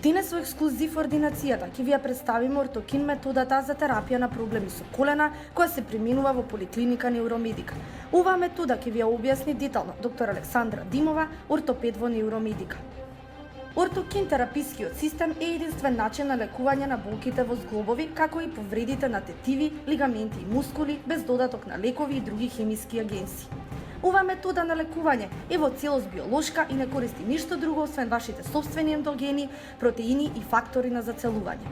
Денес во ексклузив во ординацијата ќе ви ја представиме ортокин методата за терапија на проблеми со колена, која се применува во поликлиника Невромедика. Оваа метода ќе ви ја објасни детално доктор Александра Димова, ортопед во Невромедика. Ортокин терапискиот систем е единствен начин на лекување на болките во зглобови, како и повредите на тетиви, лигаменти и мускули, без додаток на лекови и други хемиски агенси. Оваа метода на лекување е во целост биолошка и не користи ништо друго освен вашите собствени ендогени, протеини и фактори на зацелување.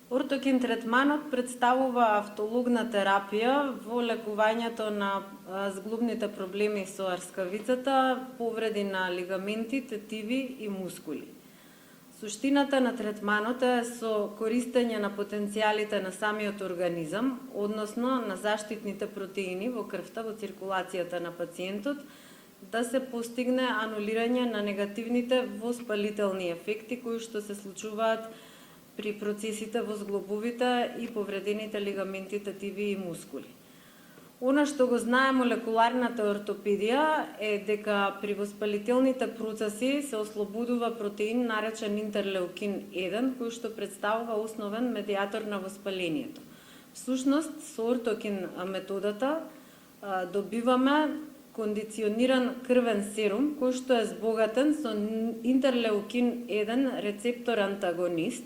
Ортокин третманот представува автологна терапија во лекувањето на зглобните проблеми со арскавицата, повреди на лигаменти, тетиви и мускули. Суштината на третманот е со користење на потенцијалите на самиот организам, односно на заштитните протеини во крвта, во циркулацијата на пациентот, да се постигне анулирање на негативните воспалителни ефекти кои што се случуваат при процесите во зглобовите и повредените лигаменти, тетиви и мускули. Она што го знае молекуларната ортопедија е дека при воспалителните процеси се ослободува протеин наречен интерлеукин 1, кој што представува основен медиатор на воспалението. Всушност, со ортокин методата добиваме кондициониран крвен серум кој што е збогатен со интерлеукин 1 рецептор антагонист,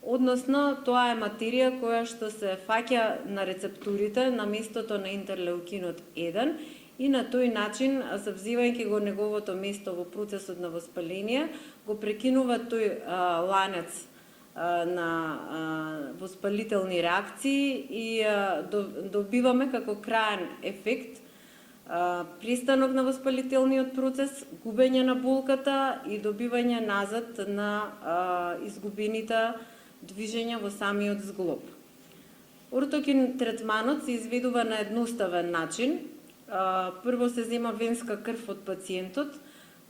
односно тоа е материја која што се фаќа на рецептурите на местото на интерлеукинот 1 и на тој начин, завземајќи го неговото место во процесот на воспаление, го прекинува тој ланец на воспалителни реакции и добиваме како краен ефект престанок на воспалителниот процес, губење на болката и добивање назад на изгубените движења во самиот зглоб. Ортокин третманот се изведува на едноставен начин. Прво се зема венска крв од пациентот,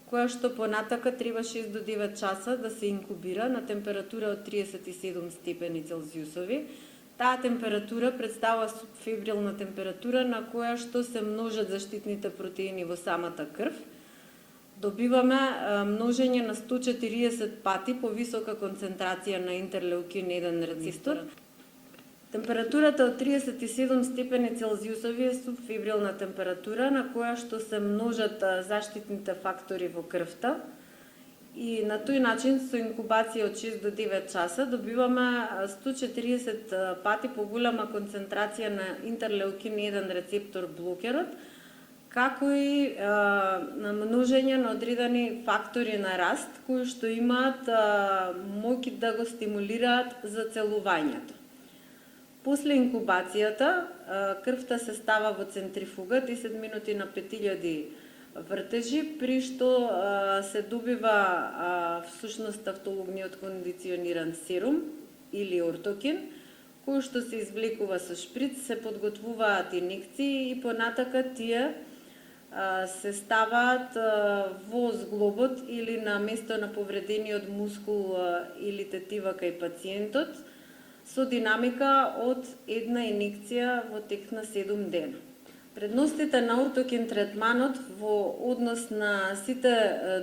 која што понатака треба 6 до 9 часа да се инкубира на температура од 37 степени Целзиусови. Таа температура представува субфебрилна температура на која што се множат заштитните протеини во самата крв. Добиваме множење на 140 пати повисока концентрација на интерлеукин 1 рецептор. Температурата од 37 степени Целзиусови е субфебрилна температура на која што се множат заштитните фактори во крвта и на тој начин со инкубација од 6 до 9 часа добиваме 140 пати поголема концентрација на интерлеукин 1 рецептор блокерот, како и на множење на одредени фактори на раст кои што имаат моќ да го стимулираат зацелувањето. После инкубацијата крвта се става во центрифуга 10 минути на 5000 вртежи, при што се добива всушност автологниот кондициониран серум или ортокин, кој што се извлекува со шприц, се подготвуваат инекции и понатака тие се ставаат во зглобот или на место на повредениот мускул или тетива кај пациентот со динамика од една инекција во тек на 7 дена. Предностите на ортокин третманот во однос на сите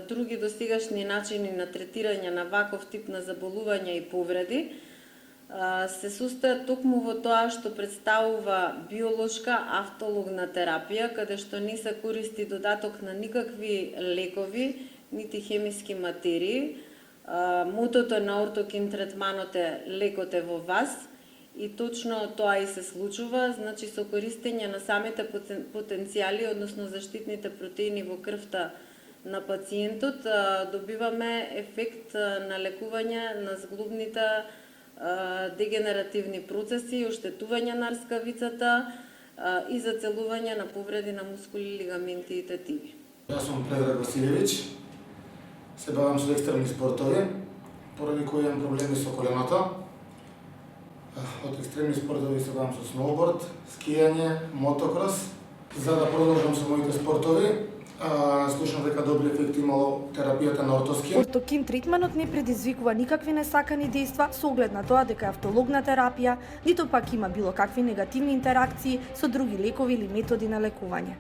други досегашни начини на третирање на ваков тип на заболувања и повреди се состојат токму во тоа што представува биолошка автологна терапија, каде што не се користи додаток на никакви лекови, нити хемиски материи. Мотото на ортокин третманот е лекот е во вас и точно тоа и се случува, значи со користење на самите потенцијали, односно заштитните протеини во крвта на пациентот, добиваме ефект на лекување на зглобните дегенеративни процеси, оштетување на арскавицата и зацелување на повреди на мускули, лигаменти и тетиви. Јас сум Предраг Василевиќ, се бавам со екстремни спортови, поради кои имам проблеми со коленото. Од екстремни спортови се бавам со сноуборд, скијање, мотокрос. За да продолжам со моите спортови, слушам дека добри ефекти имало терапијата на ортоскин. Ортокин третманот не предизвикува никакви несакани дејства со оглед на тоа дека е автологна терапија, ниту пак има било какви негативни интеракции со други лекови или методи на лекување.